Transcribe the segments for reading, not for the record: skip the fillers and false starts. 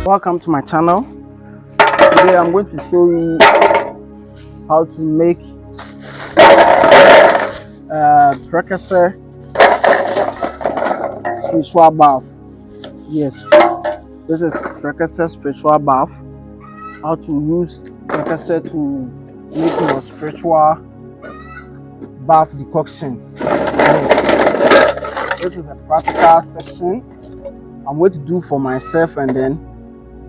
Welcome to my channel. Today I'm going to show you how to make prekese spiritual bath. Yes, this is prekese spiritual bath. How to use prekese to make your spiritual bath decoction. Yes, this is a practical section I'm going to do for myself, and then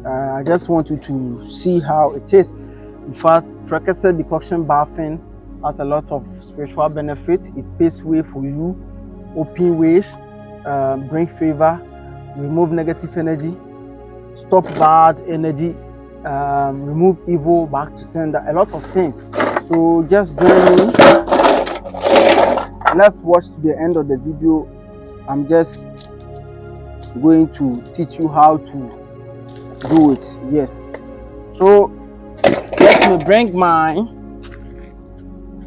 I just want you to see how it is. In fact, prekese decoction bathing has a lot of spiritual benefit. It paves way for you, open ways, bring favor, remove negative energy, stop bad energy, remove evil back to sender, a lot of things. So just join me. Let's watch to the end of the video. I'm just going to teach you how to do it. Yes, so let me bring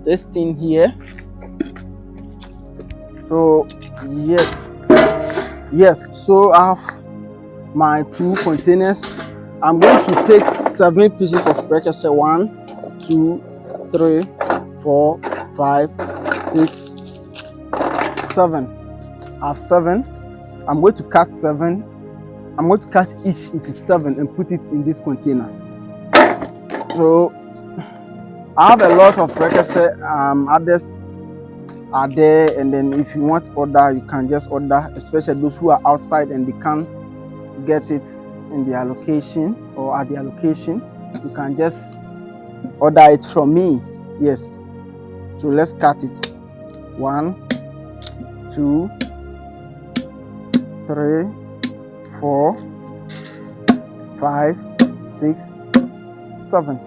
this thing here. So yes, so I have my 2 containers. I'm going to take 7 pieces of prekese. 1, 2, 3, 4, 5, 6, 7. I have 7. I'm going to cut 7. I'm going to cut each into 7 and put it in this container. So I have a lot of prekese. Others are there, and then if you want to order, you can just order, especially those who are outside and they can't get it in their location or at their location. You can just order it from me. Yes, so let's cut it. 1, 2, 3, 4, 5, 6, 7.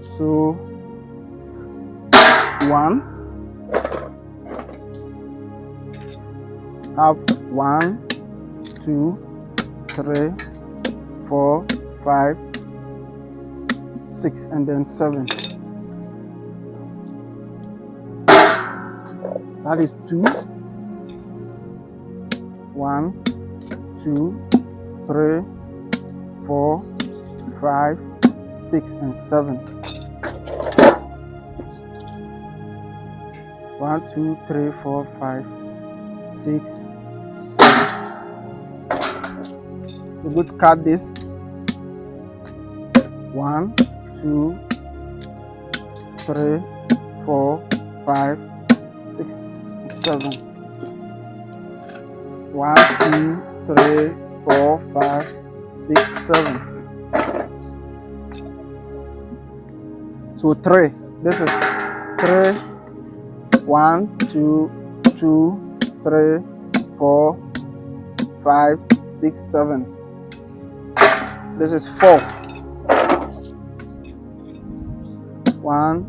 So 1, have 1, 2, 3, 4, 5, 6, and then 7. That is 2. 1, 2, 3, 4, 5, 6, and 7. 1, 2, 3, 4, 5, 6, 7. So go to cut this. 1, 2, 3, 4, 5, 6, 7. 1, 2, 3, 4, 5, 6, 7. So 3. This is 3. 1, 2, 2, 3, 4, 5, 6, 7. This is 4. 1,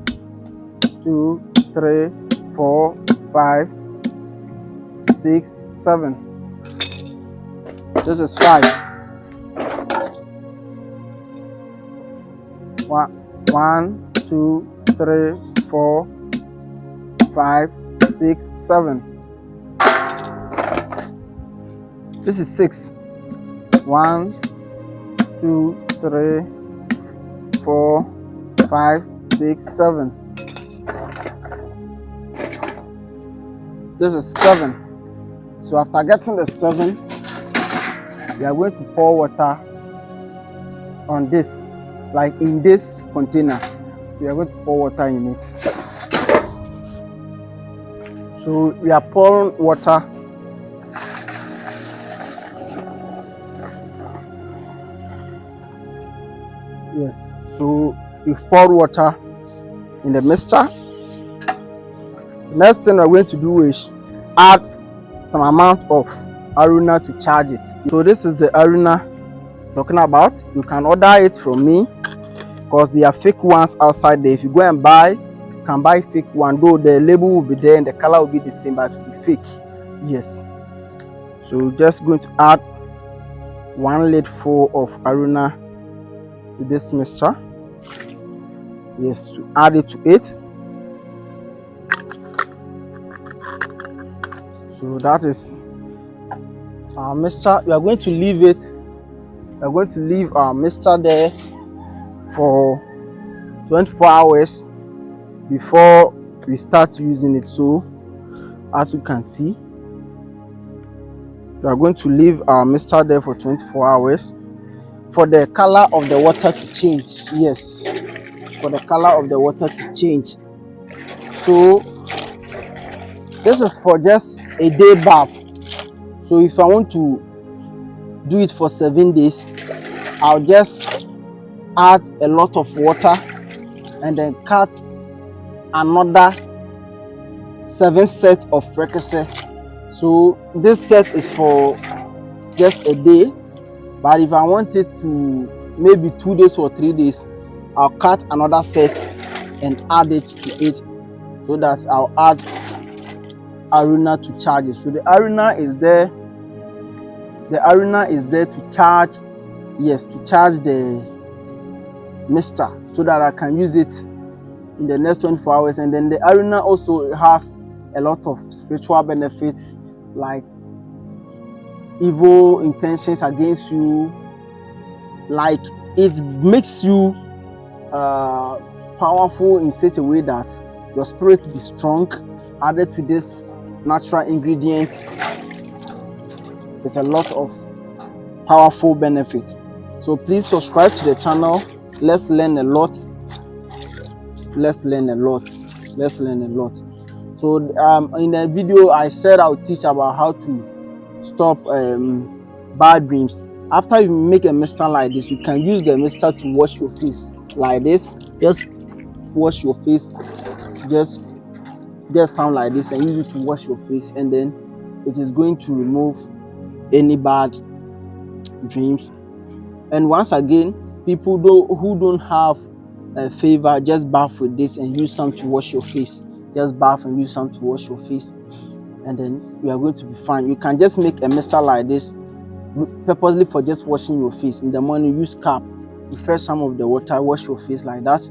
2, 3, 4, 5, 6, 7. This is 5. 1, 2, 3, 4, 5, 6, 7. This is 6. 1, 2, 3, 4, 5, 6, 7. This is 7. So after getting the 7, we are going to pour water on this, like in this container. So we are going to pour water in it. So we are pouring water. Yes, so we've poured water in the mixture. The next thing we're going to do is add some amount of aruna to charge it. So this is the aruna talking about. You can order it from me because there are fake ones outside there. If you go and buy, you can buy fake one, though the label will be there and the color will be the same, but it will be fake. Yes, so just going to add 1 lid full of aruna to this mixture. Yes, to add it to it. So that is our mixture. We are going to leave it. We are going to leave our mixture there for 24 hours before we start using it. So as you can see, we are going to leave our mixture there for 24 hours for the color of the water to change. Yes, for the color of the water to change. So this is for just a day bath. So if I want to do it for 7 days, I'll just add a lot of water and then cut another 7 sets of prekese. So this set is for just a day, but if I want it to maybe 2 days or 3 days, I'll cut another set and add it to it, so that I'll add arena to charge it. So the arena is there. The arena is there to charge, yes, to charge the mixture, so that I can use it in the next 24 hours. And then the arena also has a lot of spiritual benefits, like evil intentions against you, like it makes you powerful in such a way that your spirit be strong. Added to this natural ingredients, there's a lot of powerful benefits. So please subscribe to the channel. Let's learn a lot. Let's learn a lot. Let's learn a lot. So in the video I said I'll teach about how to stop bad dreams. After you make a mixture like this, you can use the mixture to wash your face like this. Just wash your face, just sound like this, and use it to wash your face, and then it is going to remove any bad dreams. And once again, people who don't have a favor, just bath with this and use some to wash your face. Just bath and use some to wash your face, and then you are going to be fine. You can just make a mixture like this purposely for just washing your face. In the morning, use cap, you fetch some of the water, wash your face like that.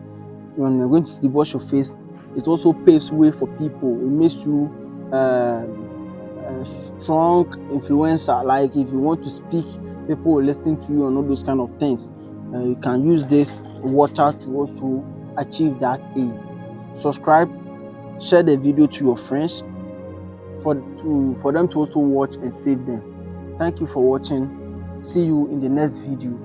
When you're going to sleep, wash your face. It also paves way for people. It makes you a strong influencer. Like if you want to speak, people will listen to you and all those kind of things. You can use this water to also achieve that aim. Subscribe, share the video to your friends for them to also watch and save them. Thank you for watching. See you in the next video.